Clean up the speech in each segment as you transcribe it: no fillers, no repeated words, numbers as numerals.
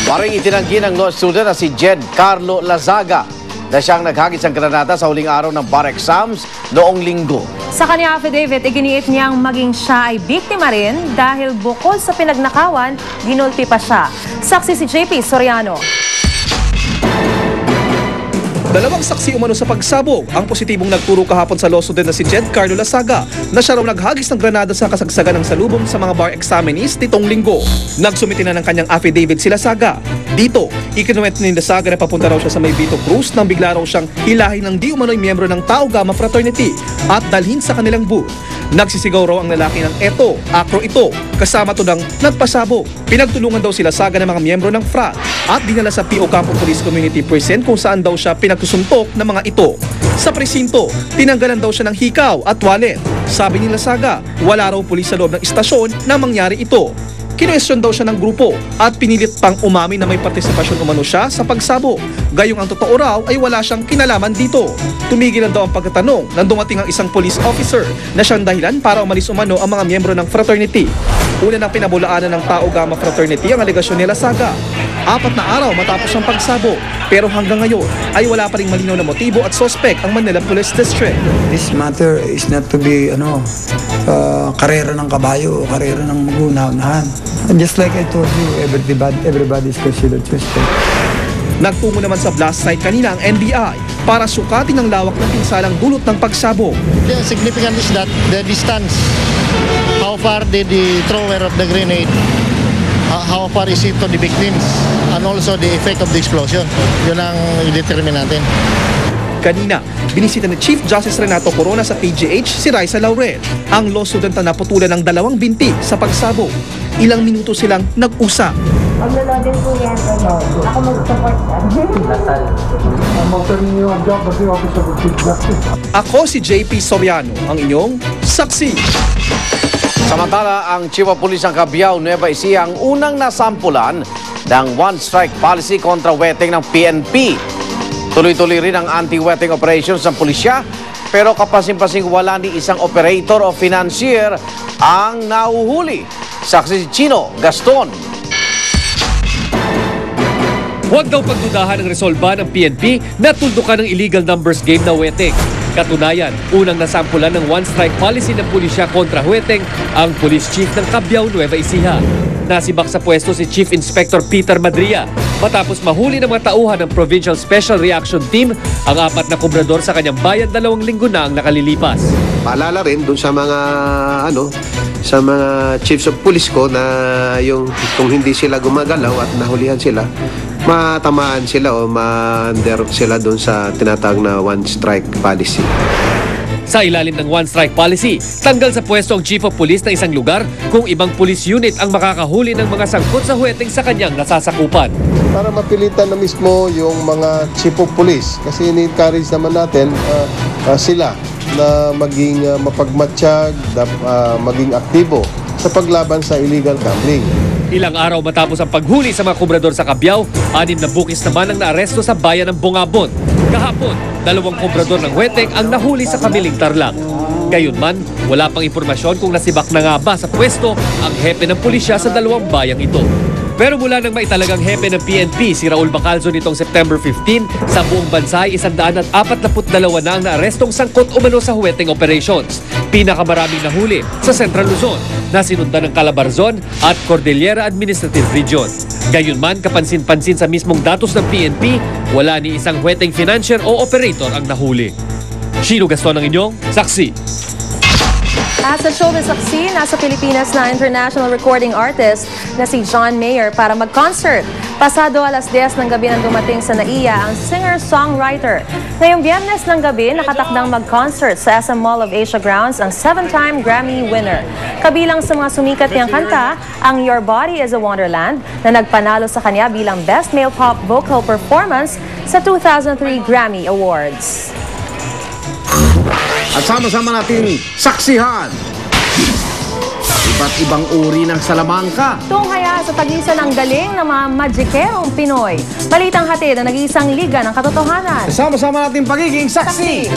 Maring itinanggi ng law student na si Jed Carlo Lazaga na siyang naghagis ng granada sa huling araw ng bar exams noong linggo. Sa kanyang affidavit, iginiit niyang maging siya ay biktima rin dahil bukod sa pinagnakawan, ginulpi pa siya. Saksi si JP Soriano. Dalawang saksi umano sa pagsabog ang positibong nagturo kahapon sa law student na si Jed Carlo Lazaga na siya raw naghagis ng granada sa kasagsagan ng salubong sa mga bar examinees nitong linggo. Nagsumiti na ng kanyang affidavit si Lazaga. Dito, ikinuwento ni Lazaga na papunta raw siya sa may Vito Cruz nang bigla raw siyang hilahin ng di umano'y miyembro ng Tau Gamma Fraternity at dalhin sa kanilang booth. Nagsisigaw raw ang lalaki ng eto, akro ito, kasama to ng nagpasabog. Pinagtulungan daw si Lazaga ng mga miyembro ng frat at dinala sa P.O. Campo Police Community Precinct kung saan daw siya pinagsusuntok ng mga ito. Sa presinto, tinanggalan daw siya ng hikaw at wallet. Sabi ni Lazaga, wala raw pulis sa loob ng istasyon na mangyari ito. Kinuwestiyon daw siya ng grupo at pinilit pang umamin na may partisipasyon umano siya sa pagsabog. Gayong ang totoo raw ay wala siyang kinalaman dito. Tumigilan daw ang pagtatanong nang dumating ang isang police officer na siyang dahilan para umalis umano ang mga miyembro ng fraternity. Una nang pinabulaanan ng Tau Gamma Fraternity ang alegasyon ni Lazaga. 4 na araw matapos ang pagsabog, pero hanggang ngayon ay wala pa ring malinaw na motibo at suspect ang Manila Police District. This matter is not to be karera ng kabayo o karera ng magunahan. And just like I told you, everybody is considered suspect. Nagtungo naman sa blast site kanina ang NBI para sukatin ang lawak ng pinsalang dulot ng pagsabog. The significant is that the distance, how far did the thrower of the grenade, how far is it to the victims, and also the effect of the explosion. Yun ang i-determine natin. Kanina, binisita ni Chief Justice Renato Corona sa PGH si Raisa Laurel. Ang law student na naputulan ng 2 binti sa pagsabog. Ilang minuto silang nag-usap. Mag-login po yan, ako mag-support Ako si JP Soriano, ang inyong saksi. Samantala, ang Chief of Police ng Cabiao, Nueva Ecija ang unang nasampulan ng one-strike policy kontra weteng ng PNP. Tuloy-tuloy rin ang anti-wetting operations ng pulisya, pero kapasin-pasing wala ni isang operator o financier ang nahuhuli. Saksi si Chino Gaston. Huwag daw pagdudahan ang resolba ng PNP na tuldukan ng illegal numbers game na weteng. Katunayan, unang nasampulan ng one-strike policy ng pulisya kontra weteng ang Police Chief ng Cabiao, Nueva Ecija. Nasibak sa pwesto si Chief Inspector Peter Madria matapos mahuli ng mga tauhan ng Provincial Special Reaction Team ang 4 na kubrador sa kanyang bayan 2 linggo na ang nakalilipas. Paalala rin dun sa mga sa mga chiefs of police ko na yung kung hindi sila gumagalaw at nahulihan sila, matamaan sila o ma-under sila dun sa tinatawag na one-strike policy. Sa ilalim ng one-strike policy, tanggal sa pwesto ang Chief of Police ng isang lugar kung ibang police unit ang makakahuli ng mga sangkot sa huweteng sa kanyang nasasakupan. Para mapilitan na mismo yung mga Chief of Police kasi in-encourage naman natin sila na maging mapagmatsyag, maging aktibo sa paglaban sa illegal gambling. Ilang araw matapos ang paghuli sa mga kubrador sa Cabiao, 6 na bukis naman ang naaresto sa bayan ng Bungabon. Kahapon, 2 kubrador ng weteng ang nahuli sa Kamiling Tarlac. Gayunman, wala pang impormasyon kung nasibak na nga ba sa pwesto ang hepe ng pulisya sa 2 bayang ito. Pero mula nang maitalagang hepe ng PNP si Raul Bacalzo nitong September 15, sa buong bansa ay 142 na ang naarestong sangkot umano sa huweteng operations. Pinakamaraming nahuli sa Central Luzon na sinundan ng Calabarzon at Cordillera Administrative Region. Gayunman, kapansin-pansin sa mismong datos ng PNP, wala ni isang huweteng financier o operator ang nahuli. Chino Gaston ang inyong saksi. At sa showbiz saksi, nasa Pilipinas na international recording artist na si John Mayer para mag-concert. Pasado 10:00 ng gabi nang dumating sa NAIA ang singer-songwriter. Ngayong Biyernes ng gabi, nakatakdang mag-concert sa SM Mall of Asia grounds ang 7-time Grammy winner. Kabilang sa mga sumikat niyang kanta, ang Your Body is a Wonderland na nagpanalo sa kanya bilang Best Male Pop Vocal Performance sa 2003 Grammy Awards. At sama-sama natin saksihan iba't ibang uri ng salamangka. Tunghaya sa tagisan ng galing ng mga magikerong Pinoy. Balitang hatid na nag-iisang liga ng katotohanan. Sama-sama natin pagiging saksi.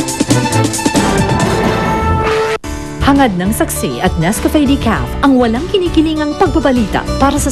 Hangad ng saksi at Nescafe Decaf ang walang kinikilingang pagbabalita para sa